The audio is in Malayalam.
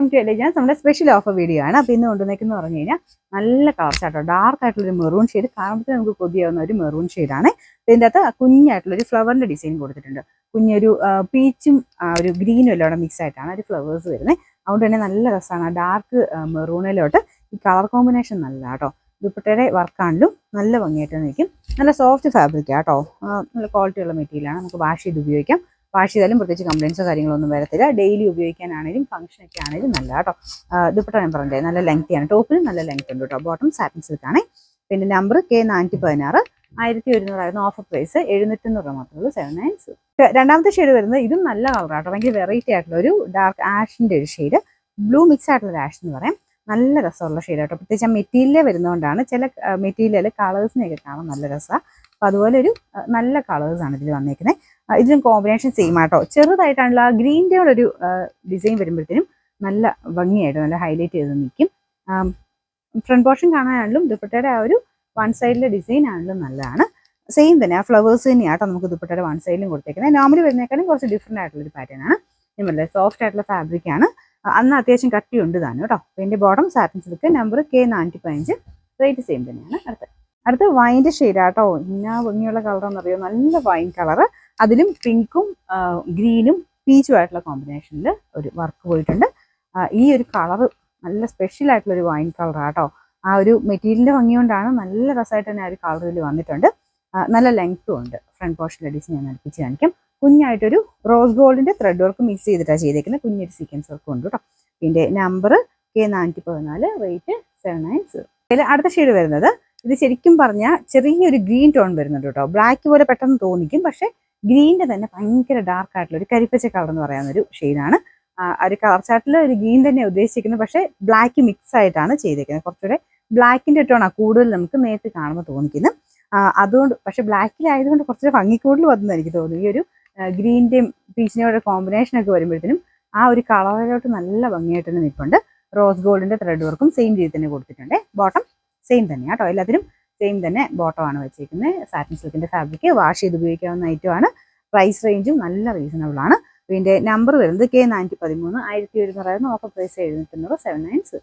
ഞാൻ നമ്മുടെ സ്പെഷ്യൽ ഓഫർ വീഡിയോ ആണ്. അപ്പോൾ ഇന്ന് കൊണ്ടുവന്നേക്കെന്ന് പറഞ്ഞു കഴിഞ്ഞാൽ നല്ല കളർ ചാട്ടോ, ഡാർക്ക് ആയിട്ടുള്ളൊരു മെറൂൺ ഷെയ്ഡ്, കാണുമ്പോൾ നമുക്ക് കൊതിയാവുന്ന ഒരു മെറൂൺ ഷെയ്ഡാണ്. ഇതിൻ്റെ അകത്ത് കുഞ്ഞായിട്ടുള്ളൊരു ഫ്ലവറിൻ്റെ ഡിസൈൻ കൊടുത്തിട്ടുണ്ട്. കുഞ്ഞൊരു പീച്ചും ഒരു ഗ്രീനും എല്ലാം കൂടെ മിക്സ് ആയിട്ടാണ് ഒരു ഫ്ലവേഴ്സ് വരുന്നത്. അതുകൊണ്ട് തന്നെ നല്ല രസമാണ്. ഡാർക്ക് മെറൂണിലോട്ട് ഈ കളർ കോമ്പിനേഷൻ നല്ല കേട്ടോ. ദുപ്പട്ടയുടെ വർക്കാണെങ്കിലും നല്ല ഭംഗിയായിട്ട് നിൽക്കും. നല്ല സോഫ്റ്റ് ഫാബ്രിക് കേട്ടോ, നല്ല ക്വാളിറ്റിയുള്ള മെറ്റീരിയലാണ്. നമുക്ക് വാഷ് ചെയ്ത് ഉപയോഗിക്കാം. വാഷ് ചെയ്താലും പ്രത്യേകിച്ച് കംപ്ലയിൻസോ കാര്യങ്ങളൊന്നും വരത്തില്ല. ഡെയിലി ഉപയോഗിക്കാനാണെങ്കിലും ഫംഗ്ഷനൊക്കെ ആണെങ്കിലും നല്ല കേട്ടോ. ദുപ്പട്ട ഞാൻ പറഞ്ഞത് നല്ല ലെങ്തിയാണ്, ടോപ്പിലും നല്ല ലെങ്ത് ഉണ്ട് കേട്ടോ. ബോട്ടം സാറ്റിൻ സിൽക്കാണ്. പിന്നെ നമ്പർ K416, 1100 ഓഫർ പ്രൈസ് 700 മാത്രമേ ഉള്ളൂ. 79. രണ്ടാമത്തെ ഷെയ്ഡ് വരുന്നത് ഇതും നല്ല കളറാട്ടോ, ഭയങ്കര വെറൈറ്റി ആയിട്ടുള്ള ഒരു ഡാർക്ക് ആഷിൻ്റെ ഒരു ഷെയ്ഡ്, ബ്ലൂ മിക്സ് ആയിട്ടുള്ള ഒരു ആഷ് എന്ന് പറയാം. നല്ല രസമുള്ള ഷെയ്ഡ് കേട്ടോ. പ്രത്യേകിച്ച് ആ മെറ്റീരിയൽ വരുന്നതുകൊണ്ടാണ്. ചില മെറ്റീരിയൽ കളേഴ്സിനെയൊക്കെ കാണാൻ നല്ല രസമാണ്. അപ്പോൾ അതുപോലെ ഒരു നല്ല കളേഴ്സാണ് ഇതിൽ വന്നേക്കുന്നത്. ഇതിലും കോമ്പിനേഷൻ സെയിം ആട്ടോ. ചെറുതായിട്ടാണല്ലോ ആ ഗ്രീൻ്റെ ഒരു ഡിസൈൻ വരുമ്പോഴത്തേനും നല്ല ഭംഗിയായിട്ട് നല്ല ഹൈലൈറ്റ് ചെയ്ത് നിൽക്കും. ഫ്രണ്ട് പോർഷൻ കാണാനാണെങ്കിലും ദുപ്പട്ടയുടെ ആ ഒരു വൺ സൈഡിലെ ഡിസൈൻ ആണെങ്കിലും നല്ലതാണ്. സെയിം തന്നെ ആ ഫ്ലവേഴ്സ് തന്നെയാട്ടോ നമുക്ക് ദുപ്പട്ടയുടെ വൺ സൈഡിലും കൊടുത്തേക്കുന്നത്. നോർമലി വരുന്നേക്കാളും കുറച്ച് ഡിഫറെൻ്റ് ആയിട്ടുള്ളൊരു പാറ്റേൺ ആണ്. നമ്മളെ സോഫ്റ്റ് ആയിട്ടുള്ള ഫാബ്രിക് ആണ്. അന്ന് അത്യാവശ്യം കട്ടിയുണ്ട് താനും കേട്ടോ. അപ്പോൾ എൻ്റെ bottom satin silk, number K415, rate same തന്നെയാണ്. അടുത്ത വൈൻ്റെ ഷെയ്ഡാട്ടോ. ഇന്നാ ഭംഗിയുള്ള കളറെന്ന് അറിയോ, നല്ല വൈൻ കളറ്. അതിലും പിങ്കും ഗ്രീനും പീച്ചും ആയിട്ടുള്ള കോമ്പിനേഷനിൽ ഒരു വർക്ക് പോയിട്ടുണ്ട്. ഈ ഒരു കളറ് നല്ല സ്പെഷ്യൽ ആയിട്ടുള്ളൊരു വൈൻ കളറാട്ടോ. ആ ഒരു മെറ്റീരിയലിൻ്റെ ഭംഗി കൊണ്ടാണ് നല്ല രസമായിട്ട് തന്നെ ആ ഒരു കളറിൽ വന്നിട്ടുണ്ട്. നല്ല ലെങ്ത്തും ഉണ്ട്. ഫ്രണ്ട് പോർഷനിലെ ഡിസൈൻ ഞാൻ അടുപ്പിച്ച് കാണിക്കാം. കുഞ്ഞായിട്ടൊരു റോസ് ഗോൾഡിൻ്റെ ത്രെഡ് വർക്ക് മിക്സ് ചെയ്തിട്ടാണ് ചെയ്തേക്കുന്നത്. കുഞ്ഞൊരു സീക്വൻസ് വർക്കും ഉണ്ട് കേട്ടോ. പിന്നെ നമ്പർ K414, റേറ്റ് 790. അടുത്ത ഷെയ്ഡ് വരുന്നത് ഇത് ശരിക്കും പറഞ്ഞാൽ ചെറിയൊരു ഗ്രീൻ ടോൺ വരുന്നുണ്ട് കേട്ടോ. ബ്ലാക്ക് പോലെ പെട്ടെന്ന് തോന്നിക്കും, പക്ഷേ ഗ്രീനിൻ്റെ തന്നെ ഭയങ്കര ഡാർക്ക് ആയിട്ടുള്ള ഒരു കരിപ്പച്ച കളർ എന്ന് പറയാവുന്നൊരു ഷെയ്ഡാണ്. ഒരു കളർ ചാർട്ടിൽ ഒരു ഗ്രീൻ തന്നെ ഉദ്ദേശിക്കുന്നത്, പക്ഷേ ബ്ലാക്ക് മിക്സ് ആയിട്ടാണ് ചെയ്തേക്കുന്നത്. കുറച്ചുകൂടെ ബ്ലാക്കിൻ്റെ ടോണാണ് കൂടുതൽ നമുക്ക് നേരിട്ട് കാണുമ്പോൾ തോന്നിക്കുന്നത്. അതുകൊണ്ട് പക്ഷേ ബ്ലാക്കിലായതുകൊണ്ട് കുറച്ചുകൂടെ ഭംഗിക്കൂടുതൽ വന്നെന്ന് എനിക്ക് തോന്നുന്നു. ഈ ഒരു ഗ്രീൻ്റെയും പീച്ചിൻ്റെ കോമ്പിനേഷനൊക്കെ വരുമ്പോഴത്തേനും ആ ഒരു കളറിലോട്ട് നല്ല ഭംഗിയായിട്ട് തന്നെ നിൽപ്പുണ്ട്. റോസ് ഗോൾഡിൻ്റെ ത്രെഡ് വർക്കും സെയിം രീതി തന്നെ കൊടുത്തിട്ടുണ്ട്. ബോട്ടം സെയിം തന്നെയാണ് കേട്ടോ. എല്ലാത്തിനും സെയിം തന്നെ ബോട്ടമാണ് വെച്ചേക്കുന്നത്. സാറ്റിൻ സിൽക്കിൻ്റെ ഫാബ്രിക്, വാഷ് ചെയ്ത് ഉപയോഗിക്കാവുന്ന ഐറ്റമാണ്. പ്രൈസ് റേഞ്ചും നല്ല റീസണബിൾ ആണ്. ഇതിൻ്റെ നമ്പർ വരുന്നത് K413, 1700, ഓഫർ പ്രൈസ് 790, 790.